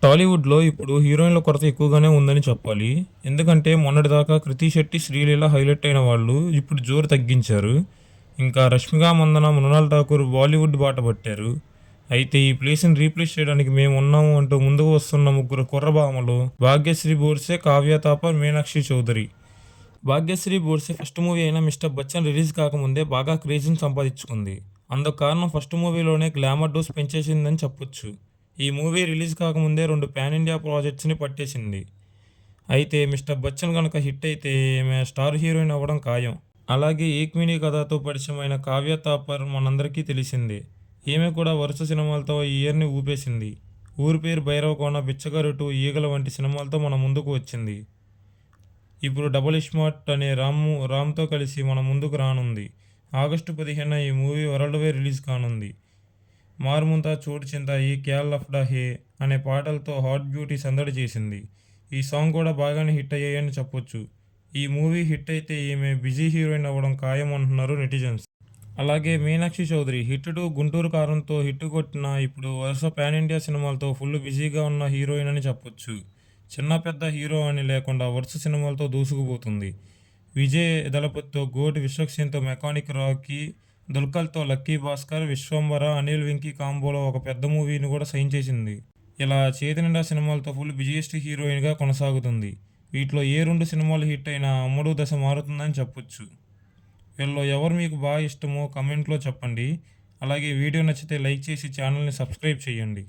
టాలీవుడ్‌లో ఇప్పుడు హీరోయిన్‌ల కొరత ఎక్కువగానే ఉందని చెప్పాలి. ఎందుకంటే మొన్నటిదాకా 'కృతి శెట్టి', 'శ్రీలీల' హైలైట్ అయిన వాళ్ళు ఇప్పుడు జోరు తగ్గించారు. ఇంకా 'రష్మిక మందన', 'మృణాల్ ఠాకూర్' బాలీవుడ్ బాట పట్టారు. అయితే ఈ ప్లేస్‌ని రీప్లేస్ చేయడానికి మేమున్నాము అంటూ ముందుకు వస్తున్న ముగ్గురు కుర్రభామలు భాగ్యశ్రీ బోర్సే, కావ్య థాపర్, మీనాక్షి చౌదరి. భాగ్యశ్రీ బోర్సే ఫస్ట్ మూవీ అయిన 'మిస్టర్ బచ్చన్' రిలీజ్ కాకముందే బాగా క్రేజ్‌ని సంపాదించుకుంది. అందుకు కారణం ఫస్ట్ మూవీలోనే గ్లామర్ డోస్ పెంచేసిందని చెప్పొచ్చు. ఈ మూవీ రిలీజ్ కాకముందే 2 పాన్ ఇండియా ప్రాజెక్ట్స్‌ని పట్టేసింది. అయితే 'మిస్టర్ బచ్చన్' గనక హిట్ అయితే ఈమె స్టార్ హీరోయిన్ అవ్వడం ఖాయం. అలాగే 'ఏక్మినీ కథ'తో పరిచయమైన కావ్య థాపర్ మనందరికీ తెలిసిందే. ఈమె కూడా వరుస సినిమాలతో ఈ ఇయర్‌ని ఊపేసింది. 'ఊరి పేరు భైరవకోన', 'బిచ్చగాడు 2', 'ఈగలు' వంటి సినిమాలతో మన ముందుకు వచ్చింది. ఇప్పుడు 'డబుల్ ఇస్మార్ట్' అనే రామ్‌తో కలిసి మన ముందుకు రానుంది. ఆగస్టు 15న ఈ మూవీ వరల్డ్ వైడ్ రిలీజ్ కానుంది. 'మార్ముంతా చోటు చింతాయి', 'క్యా లఫ్డా హే' అనే పాటలతో హాట్ బ్యూటీ సందడి చేసింది. ఈ సాంగ్ కూడా బాగానే హిట్ అయ్యాయని చెప్పొచ్చు. ఈ మూవీ హిట్ అయితే ఈమె బిజీ హీరోయిన్ అవ్వడం ఖాయం అంటున్నారు నెటిజన్స్. అలాగే మీనాక్షి చౌదరి హిట్ 2, 'గుంటూరు కారం'తో హిట్ కొట్టినా ఇప్పుడు వరుస పాన్ ఇండియా సినిమాలతో ఫుల్ బిజీగా ఉన్న హీరోయిన్ అని చెప్పొచ్చు. చిన్న పెద్ద హీరో అని లేకుండా వరుస సినిమాలతో దూసుకుపోతుంది. విజయ్ దళపతితో 'గోట్', విశ్వక్ సేన్‌తో 'మెకానిక్ రాకీ', దుల్కర్‌తో 'లక్కీ భాస్కర్', 'విశ్వంబర', అనిల్ వెంకీ కాంబోలో ఒక పెద్ద మూవీని కూడా సైన్ చేసింది. ఇలా చేతినిండా సినిమాలతో ఫుల్ బిజీయెస్ట్ హీరోయిన్‌గా కొనసాగుతుంది. వీటిలో ఏ 2 సినిమాలు హిట్ అయినా అమ్మడు దశ మారుతుందని చెప్పొచ్చు. వీళ్ళలో ఎవరు మీకు బాగా ఇష్టమో కామెంట్లో చెప్పండి. అలాగే వీడియో నచ్చితే లైక్ చేసి ఛానల్‌ని సబ్స్క్రైబ్ చేయండి.